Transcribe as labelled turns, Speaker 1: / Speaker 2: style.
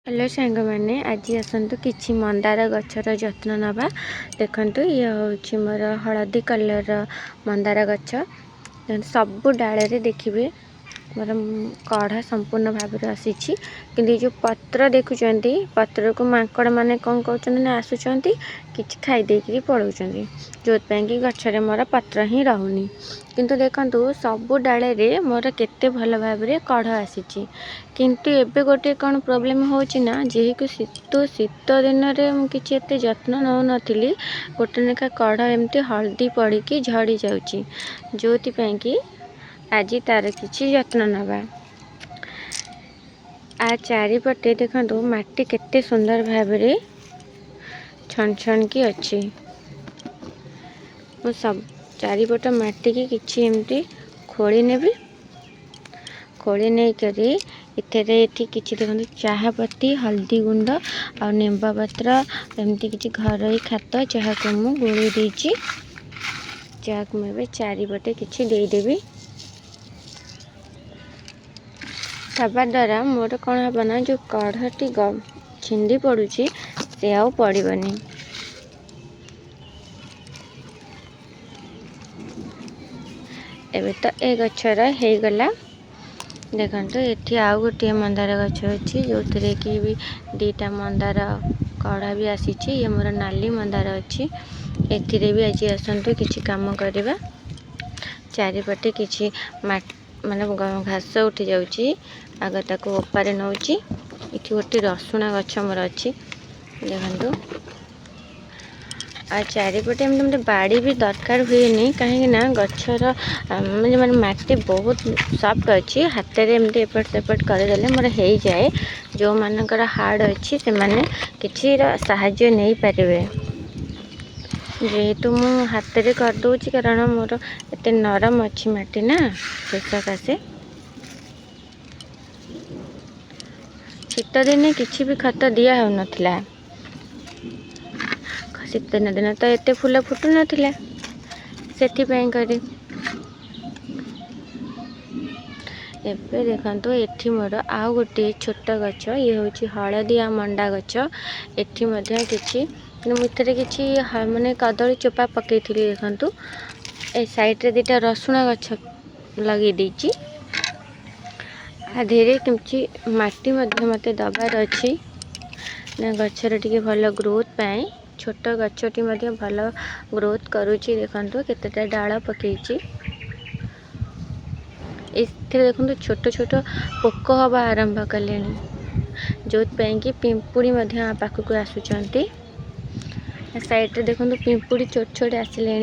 Speaker 1: Hello सांग मैंने आज आसतु कि मंदार गचर जत्न नवा। देखु ये हूँ मोर हलदी कलर मंदार गच। सबू डाले देखिए मोर कढ़ा संपूर्ण भाव आसी कि जो पत्र देखुं पत्र को माकड़ मैंने कौन कौन आसुँच कि खाईदे पलाऊँ जो कि गचर मोर पत्र ही रोनी। किंतु देखु सबू डाले मोर केते भल भाव कढ़ आसी। किंतु एबे गोटे कौन प्रोब्लेम होना जेहेतु शीत दिन में किसी एत जत्न नौ नी गोटे लेखा कढ़ एमती हल्दी पड़ी कि झड़ी जाऊँगी जो कि आज तार किसी जत्न नवा। आ चारिपटे देखो माटी केते सुंदर भाव छन छन की अच्छी। मु सब चारिपट माटी की किसी एमती खोली नेबी। खोली नहीं करी इतने किसी देखो चाह पत्ती हल्दी गुंड और निम्ब पत्र एमती किसी घर खात जहाँ को मु गोली देची जहाँ को मुझे चारिपटे किसी देदेवी। सभा द्वारा मोर कौन हम ना जो कढ़टी छिंदी पड़ुची से आउ पड़बनी। एबे तो ए गचर हो गला। देखो ये आउ गोटे मंदार गच अच्छी जो थी कि भी दीटा मंदार कढ़ा भी आसी। ये मोर नाली मंदार अच्छी एथिरे भी आज आसतु किसी काम करवा। चारिपटे किसी माने घास उठी जाऊँगी आग ताक ओपारे नौची। इठी गोटे रसुण गछ मोर अच्छी देखु। आ चारिपटे एमती बाड़ी भी दरकार हुए नहीं कहीं गचर मैंने माटी बहुत सॉफ्ट अच्छी हाथ में एमती एपट सेपट करदे मोर हो जाए। जो मानकर हार्ड अच्छी से माने किसी साहाय्य नहीं पारे जेहेतु मु हाथ में करदे कारण मोर एत नरम अच्छी माटी ना से सकाशे। शीत दिन किसी भी खत दिया हो नथिला। शीत दिन तो एते फूल फुटू नथिला सेथिपाई करी। एबे देखो एठी मोर आउ गोटे छोट गच ये हूँ हलदिया मंडा गच। एठी मध्य किछि मुथरे किछि माने कदली चोपा पकई थी। देखु ए साइड रे दीटा रसुण गछ लगे देछि। धीरे किछि माटी मध्य मते दबार अच्छी ना गचर टिके भल ग्रोथ पाए। छोट गचटी मध्य भल ग्रोथ करुछि। देखु केतेटा डाल पकईछि इथे देखो छोट छोट पोक हवा आरंभ कले जो कि पिंपुड़ी पाखक आसुँच। साइड रे देखो पिंपुड़ी छोट छोट आसिले